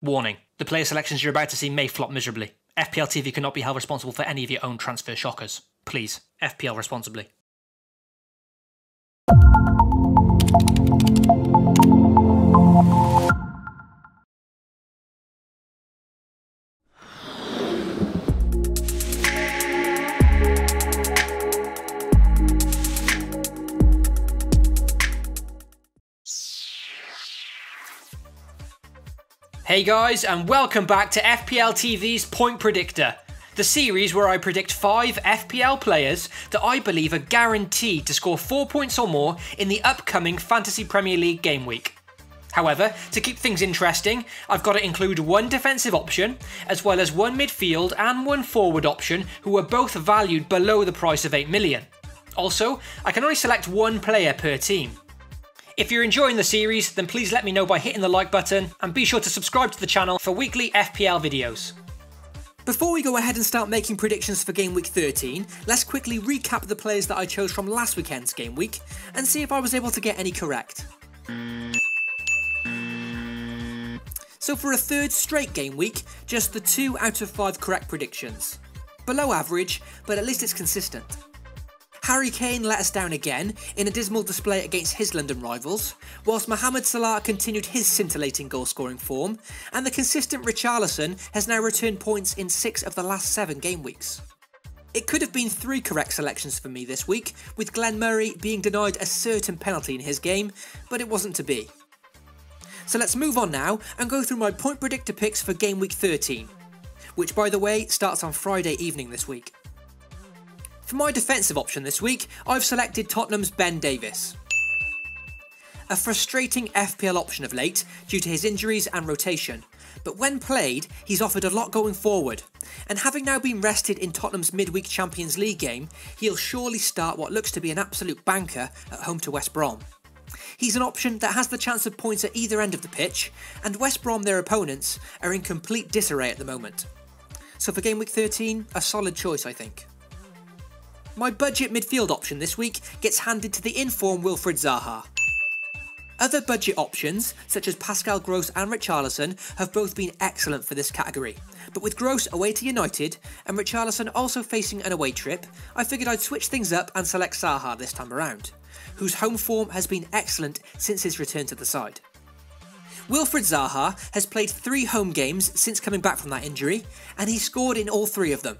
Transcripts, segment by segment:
Warning, the player selections you're about to see may flop miserably. FPL TV cannot be held responsible for any of your own transfer shockers. Please, FPL responsibly. Hey guys, and welcome back to FPL TV's Point Predictor, the series where I predict 5 FPL players that I believe are guaranteed to score 4 points or more in the upcoming Fantasy Premier League game week. However, to keep things interesting, I've got to include one defensive option, as well as one midfield and one forward option who are both valued below the price of 8 million. Also, I can only select one player per team. If you're enjoying the series, then please let me know by hitting the like button, and be sure to subscribe to the channel for weekly FPL videos. Before we go ahead and start making predictions for Game Week 13, let's quickly recap the players that I chose from last weekend's Game Week, and see if I was able to get any correct. So for a third straight Game Week, just the 2 out of 5 correct predictions. Below average, but at least it's consistent. Harry Kane let us down again in a dismal display against his London rivals, whilst Mohamed Salah continued his scintillating goal-scoring form, and the consistent Richarlison has now returned points in 6 of the last 7 game weeks. It could have been 3 correct selections for me this week, with Glenn Murray being denied a certain penalty in his game, but it wasn't to be. So let's move on now and go through my Point Predictor picks for Game Week 13, which by the way starts on Friday evening this week. For my defensive option this week, I've selected Tottenham's Ben Davies. A frustrating FPL option of late due to his injuries and rotation, but when played, he's offered a lot going forward, and having now been rested in Tottenham's midweek Champions League game, he'll surely start what looks to be an absolute banker at home to West Brom. He's an option that has the chance of points at either end of the pitch, and West Brom, their opponents, are in complete disarray at the moment. So for Game Week 13, a solid choice I think. My budget midfield option this week gets handed to the in-form Wilfried Zaha. Other budget options, such as Pascal Gross and Richarlison, have both been excellent for this category, but with Gross away to United and Richarlison also facing an away trip, I figured I'd switch things up and select Zaha this time around, whose home form has been excellent since his return to the side. Wilfried Zaha has played 3 home games since coming back from that injury, and he scored in all 3 of them.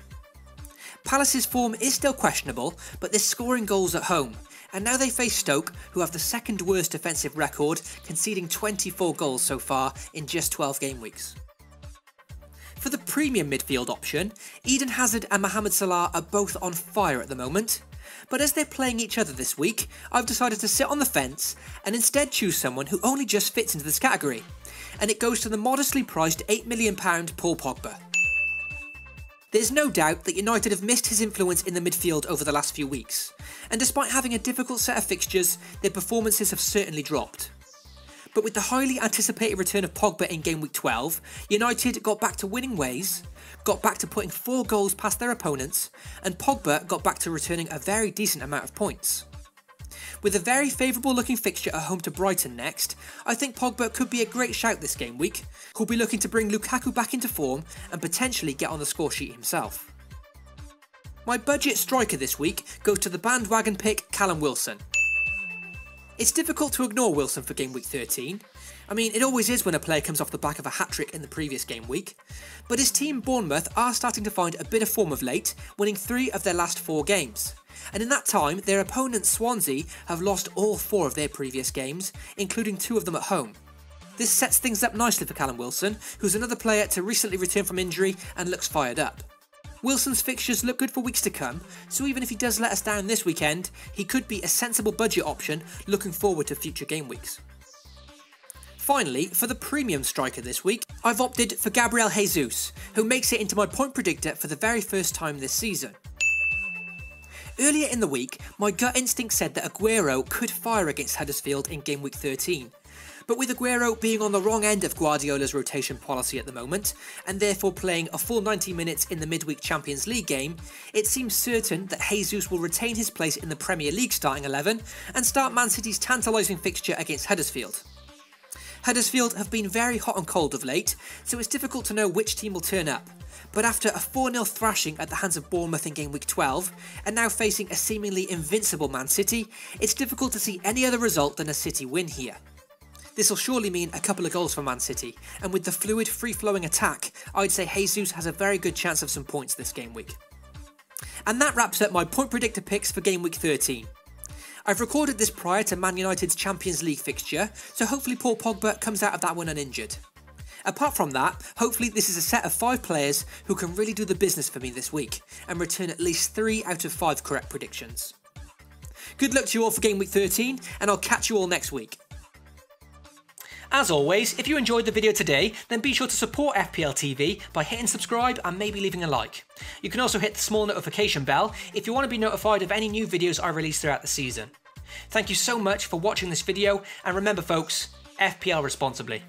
Palace's form is still questionable, but they're scoring goals at home, and now they face Stoke, who have the second worst defensive record, conceding 24 goals so far in just 12 game weeks. For the premium midfield option, Eden Hazard and Mohamed Salah are both on fire at the moment, but as they're playing each other this week, I've decided to sit on the fence and instead choose someone who only just fits into this category, and it goes to the modestly priced £8 million Paul Pogba. There's no doubt that United have missed his influence in the midfield over the last few weeks, and despite having a difficult set of fixtures, their performances have certainly dropped. But with the highly anticipated return of Pogba in Game Week 12, United got back to winning ways, got back to putting 4 goals past their opponents, and Pogba got back to returning a very decent amount of points. With a very favourable looking fixture at home to Brighton next, I think Pogba could be a great shout this game week, who'll be looking to bring Lukaku back into form and potentially get on the score sheet himself. My budget striker this week goes to the bandwagon pick Calum Wilson. It's difficult to ignore Wilson for Game Week 13. I mean, it always is when a player comes off the back of a hat-trick in the previous game week, but his team Bournemouth are starting to find a bit of form of late, winning 3 of their last 4 games. And in that time, their opponents Swansea have lost all 4 of their previous games, including 2 of them at home. This sets things up nicely for Calum Wilson, who's another player to recently return from injury and looks fired up. Wilson's fixtures look good for weeks to come, so even if he does let us down this weekend, he could be a sensible budget option looking forward to future game weeks. Finally, for the premium striker this week, I've opted for Gabriel Jesus, who makes it into my point predictor for the very first time this season. Earlier in the week, my gut instinct said that Aguero could fire against Huddersfield in Game Week 13. But with Aguero being on the wrong end of Guardiola's rotation policy at the moment, and therefore playing a full 90 minutes in the midweek Champions League game, it seems certain that Jesus will retain his place in the Premier League starting 11 and start Man City's tantalising fixture against Huddersfield. Huddersfield have been very hot and cold of late, so it's difficult to know which team will turn up. But after a 4-0 thrashing at the hands of Bournemouth in Game Week 12, and now facing a seemingly invincible Man City, it's difficult to see any other result than a City win here. This will surely mean a couple of goals for Man City, and with the fluid, free-flowing attack, I'd say Jesus has a very good chance of some points this game week. And that wraps up my point predictor picks for Game Week 13. I've recorded this prior to Man United's Champions League fixture, so hopefully Paul Pogba comes out of that one uninjured. Apart from that, hopefully this is a set of 5 players who can really do the business for me this week, and return at least 3 out of 5 correct predictions. Good luck to you all for Game Week 13, and I'll catch you all next week. As always, if you enjoyed the video today, then be sure to support FPL TV by hitting subscribe and maybe leaving a like. You can also hit the small notification bell if you want to be notified of any new videos I release throughout the season. Thank you so much for watching this video, and remember folks, FPL responsibly.